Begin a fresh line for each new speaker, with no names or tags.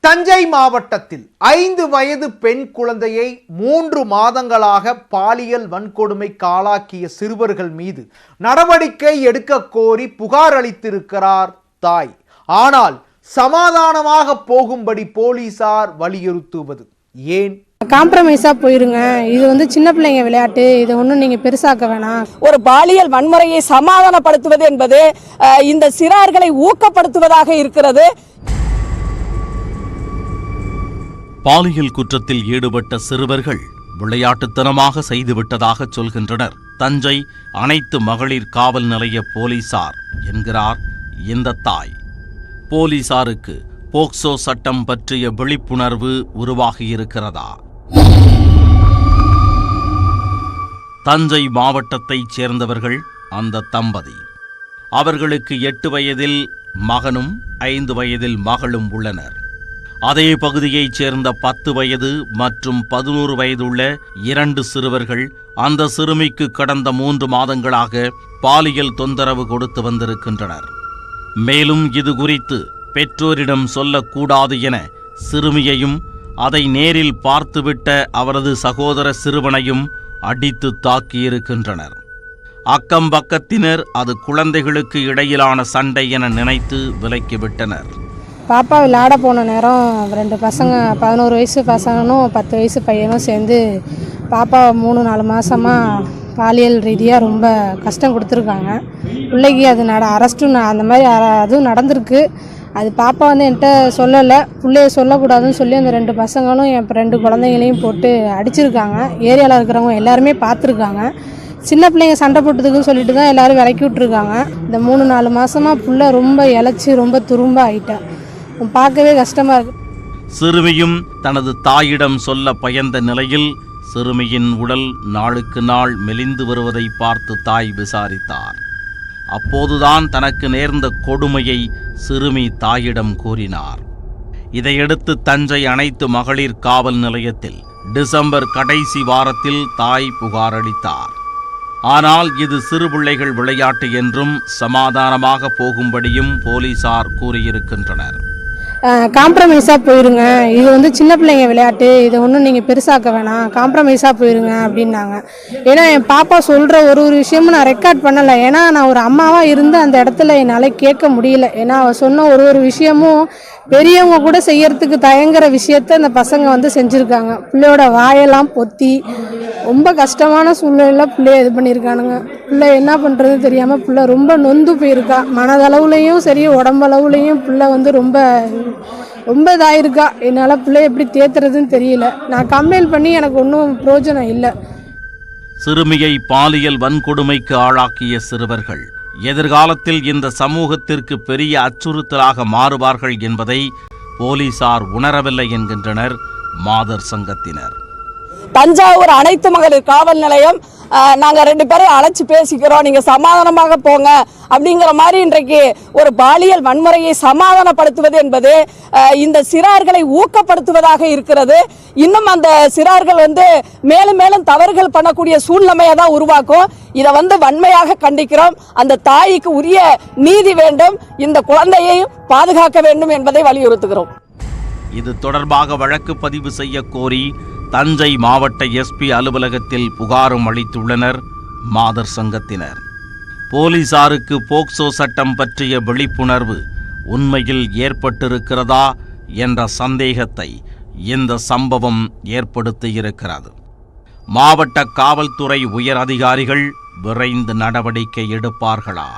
தஞ்சை மாவட்டத்தில் 5 வயது பெண் குழந்தையை 3 மாதங்களாக பாலியல் வன்கொடுமைக்கு ஆளாக்கிய சிறுவர்கள் மீது நடவடிக்கை எடுக்க கோரி புகார் அளித்திருக்கிறார் தாய். ஆனால் சமாதானமாக போகும்படி போலீசார் வலியுறுத்துவது ஏன்?
காம்ப்ரமைஸா போயிருங்க, இது சின்ன பிள்ளைங்க விளையாட்டு, இதை ஒன்றும் நீங்க பெருசாக்க வேணாம்.
ஒரு பாலியல் வன்முறையை சமாதானப்படுத்துவது என்பது இந்த சிறார்களை ஊக்கப்படுத்துவதாக இருக்கிறது.
பாலியல் குற்றத்தில் ஈடுபட்ட சிறுவர்கள் விளையாட்டுத்தனமாக செய்துவிட்டதாக சொல்கின்றனர் தஞ்சை அனைத்து மகளிர் காவல் நிலைய போலீசார் என்கிறார் இந்த தாய். போலீசாருக்கு போக்சோ சட்டம் பற்றிய விழிப்புணர்வு உருவாகியிருக்கிறதா? தஞ்சை மாவட்டத்தைச் சேர்ந்தவர்கள் அந்த தம்பதி. அவர்களுக்கு 8 வயதில் மகனும் 5 வயதில் மகளும் உள்ளனர். அதே பகுதியைச் சேர்ந்த 10 வயது மற்றும் 11 வயதுள்ள 2 சிறுவர்கள் அந்த சிறுமிக்கு கடந்த 3 மாதங்களாக பாலியல் தொந்தரவு கொடுத்து வந்திருக்கின்றனர். மேலும் இது குறித்து பெற்றோரிடம் சொல்லக்கூடாது என சிறுமியையும் அதை நேரில் பார்த்துவிட்ட அவரது சகோதர சிறுவனையும் அடித்து தாக்கியிருக்கின்றனர். அக்கம் பக்கத்தினர் அது குழந்தைகளுக்கு இடையிலான சண்டை என நினைத்து விலக்கிவிட்டனர்.
பாப்பா விளையாட போன நேரம் 2 பசங்க 11 வயசு பசங்கனும் 10 வயசு பையனும் சேர்ந்து பாப்பா 3-4 மாதமாக பாலியல் ரீதியாக ரொம்ப கஷ்டம் கொடுத்துருக்காங்க. பிள்ளைக்கு அது அரெஸ்ட்டும் அந்த மாதிரி அதுவும் நடந்திருக்கு. அது பாப்பா என்கிட்ட சொல்லலை, பிள்ளைய சொல்லக்கூடாதுன்னு சொல்லி அந்த 2 பசங்களும் என் 2 குழந்தைங்களையும் போட்டு அடிச்சிருக்காங்க. ஏரியாவில் இருக்கிறவங்க எல்லாருமே பார்த்துருக்காங்க. சின்ன பிள்ளைங்க சண்டை போட்டதுக்குன்னு சொல்லிட்டு தான் எல்லோரும் விலக்கி விட்டுருக்காங்க. இந்த 3-4 மாதமாக பிள்ளை ரொம்ப இழைச்சி ரொம்ப துரும்ப ஆகிட்டேன். பார்க்கவே கஷ்டமாக இருக்கு.
சிறுமியும் தனது தாயிடம் சொல்ல பயந்த நிலையில் சிறுமியின் உடல் நாளுக்கு நாள் மெலிந்து வருவதை பார்த்து தாய் விசாரித்தார். அப்போதுதான் தனக்கு நேர்ந்த கொடுமையை சிறுமி தாயிடம் கூறினார். இதையடுத்து தஞ்சை அனைத்து மகளிர் காவல் நிலையத்தில் டிசம்பர் கடைசி வாரத்தில் தாய் புகார் அளித்தார். ஆனால் இது சிறுபிள்ளைகள் விளையாட்டு என்றும் சமாதானமாக போகும்படியும் போலீசார் கூறியிருக்கின்றனர்.
காம்ப்ரமைஸாக போயிருங்க, இது சின்ன பிள்ளைங்க விளையாட்டு, இதை ஒன்றும் நீங்கள் பெருசாக்க வேணாம், காம்ப்ரமைஸாக போயிருங்க அப்படின்னாங்க. ஏன்னா என் பாப்பா சொல்கிற ஒரு விஷயமும் நான் ரெக்கார்ட் பண்ணலை. ஏன்னா நான் ஒரு அம்மாவாக இருந்து அந்த இடத்துல என்னால் கேட்க முடியல. ஏன்னா அவள் சொன்ன ஒரு விஷயமும் பெரியவங்க கூட செய்யறதுக்கு தயங்குற விஷயத்த அந்த பசங்க செஞ்சுருக்காங்க. பிள்ளையோட வாயெல்லாம் பொத்தி ரொம்ப கஷ்டமான சூழ்நிலையில் பிள்ளைய இது பண்ணியிருக்கானுங்க. பிள்ளை என்ன பண்ணுறது தெரியாமல் பிள்ளை ரொம்ப நொந்து போயிருக்கா. மனதளவுலையும் சரி உடம்பளவுலையும் பிள்ளை ரொம்ப இதாயிருக்கா. என்னால் பிள்ளை எப்படி தேத்துறதுன்னு தெரியல. நான் கம்ப்ளைண்ட் பண்ணி எனக்கு ஒன்றும் பிரயோஜனம் இல்லை.
சிறுமியை பாலியல் வன்கொடுமைக்கு ஆளாக்கிய சிறுவர்கள் எதிர்காலத்தில் இந்த சமூகத்திற்கு பெரிய அச்சுறுத்தலாக மாறுவார்கள் என்பதை போலீசார் உணரவில்லை என்கின்றனர் மாதர் சங்கத்தினர்.
தஞ்சாவூர் அனைத்து மகளிர் காவல் நிலையம் நாங்கள் 2 பேரும் அழைச்சி பேசிக்கிறோம், நீங்கள் சமாதானமாக போங்க அப்படிங்கிற மாதிரி இன்றைக்கு ஒரு பாலியல் வன்முறையை சமாதானப்படுத்துவது என்பது இந்த சிறார்களை ஊக்கப்படுத்துவதாக இருக்கிறது. இன்னும் அந்த சிறார்கள் மேலும் மேலும் தவறுகள் பண்ணக்கூடிய சூழ்நிலையை தான் உருவாக்கும். இதை வன்மையாக கண்டிக்கிறோம். அந்த தாய்க்கு உரிய நீதி வேண்டும், இந்த குழந்தையையும் பாதுகாக்க வேண்டும் என்பதை வலியுறுத்துகிறோம்.
இது தொடர்பாக வழக்கு பதிவு செய்ய கோரி தஞ்சை மாவட்ட எஸ்பி அலுவலகத்தில் புகாரும் அளித்துள்ளனர் மாதர் சங்கத்தினர். போலீசாருக்கு போக்சோ சட்டம் பற்றிய விழிப்புணர்வு உண்மையில் ஏற்பட்டிருக்கிறதா என்ற சந்தேகத்தை இந்த சம்பவம் ஏற்படுத்தியிருக்கிறது. மாவட்ட காவல்துறை உயர் அதிகாரிகள் விரைந்து நடவடிக்கை எடுப்பார்களா?